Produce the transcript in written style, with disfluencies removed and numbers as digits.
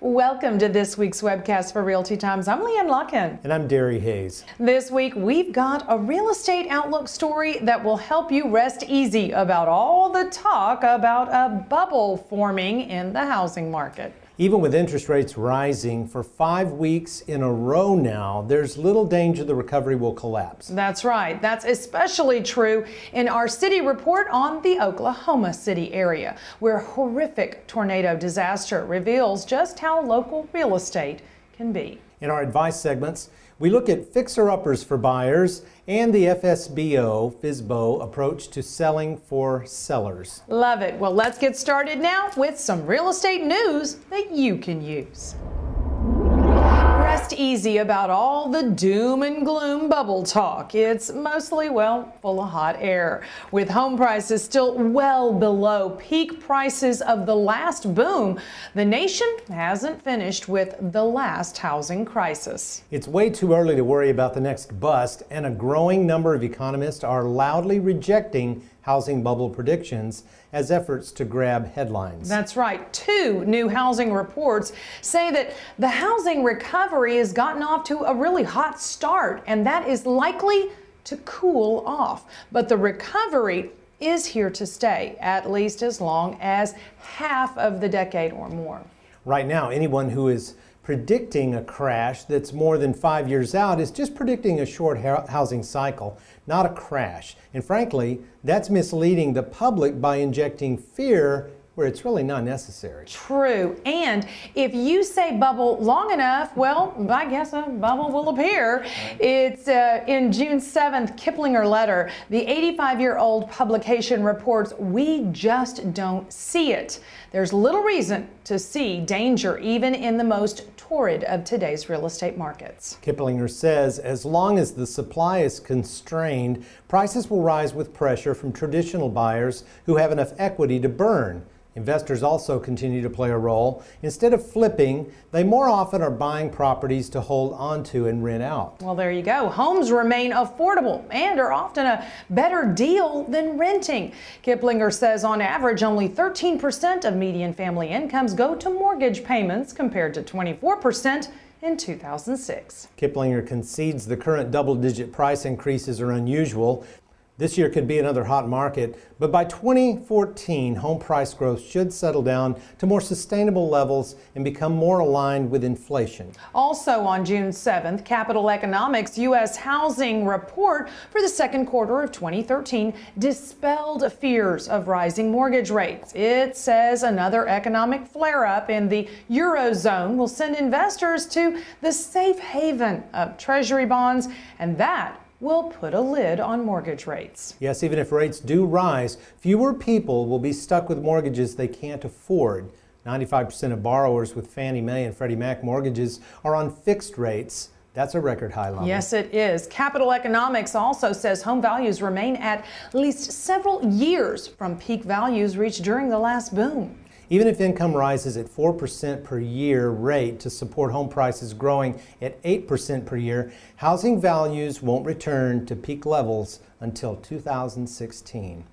Welcome to this week's webcast for Realty Times. I'm Leanne Luckin. And I'm Derry Hayes. This week, we've got a real estate outlook story that will help you rest easy about all the talk about a bubble forming in the housing market. Even with interest rates rising for 5 weeks in a row now, there's little danger the recovery will collapse. That's right. That's especially true in our city report on the Oklahoma City area, where a horrific tornado disaster reveals just how local real estate can be. In our advice segments, we look at fixer-uppers for buyers and the FSBO approach to selling for sellers. Love it. Well, let's get started now with some real estate news that you can use. Rest easy about all the doom and gloom bubble talk. It's mostly, well, full of hot air. With home prices still well below peak prices of the last boom, the nation hasn't finished with the last housing crisis. It's way too early to worry about the next bust, and a growing number of economists are loudly rejecting housing bubble predictions as efforts to grab headlines. That's right. Two new housing reports say that the housing recovery has gotten off to a really hot start, and that is likely to cool off. But the recovery is here to stay, at least as long as half of the decade or more. Right now, anyone who is predicting a crash that's more than 5 years out is just predicting a short housing cycle, not a crash. And frankly, that's misleading the public by injecting fear where it's really not necessary. True. And if you say bubble long enough, well, I guess a bubble will appear. It's in June 7th Kiplinger letter. The 85-year-old publication reports we just don't see it. There's little reason to see danger even in the most torrid of today's real estate markets. Kiplinger says as long as the supply is constrained, prices will rise with pressure from traditional buyers who have enough equity to burn. Investors also continue to play a role. Instead of flipping, they more often are buying properties to hold onto and rent out. Well, there you go. Homes remain affordable and are often a better deal than renting. Kiplinger says on average only 13% of median family incomes go to mortgage payments compared to 24% in 2006. Kiplinger concedes the current double-digit price increases are unusual. This year could be another hot market, but by 2014, home price growth should settle down to more sustainable levels and become more aligned with inflation. Also on June 7th, Capital Economics' U.S. housing report for the second quarter of 2013 dispelled fears of rising mortgage rates. It says another economic flare-up in the Eurozone will send investors to the safe haven of Treasury bonds, and that will put a lid on mortgage rates. Yes, even if rates do rise, fewer people will be stuck with mortgages they can't afford. 95% of borrowers with Fannie Mae and Freddie Mac mortgages are on fixed rates. That's a record high level. Yes, it is. Capital Economics also says home values remain at least several years from peak values reached during the last boom. Even if income rises at 4% per year rate to support home prices growing at 8% per year, housing values won't return to peak levels until 2016.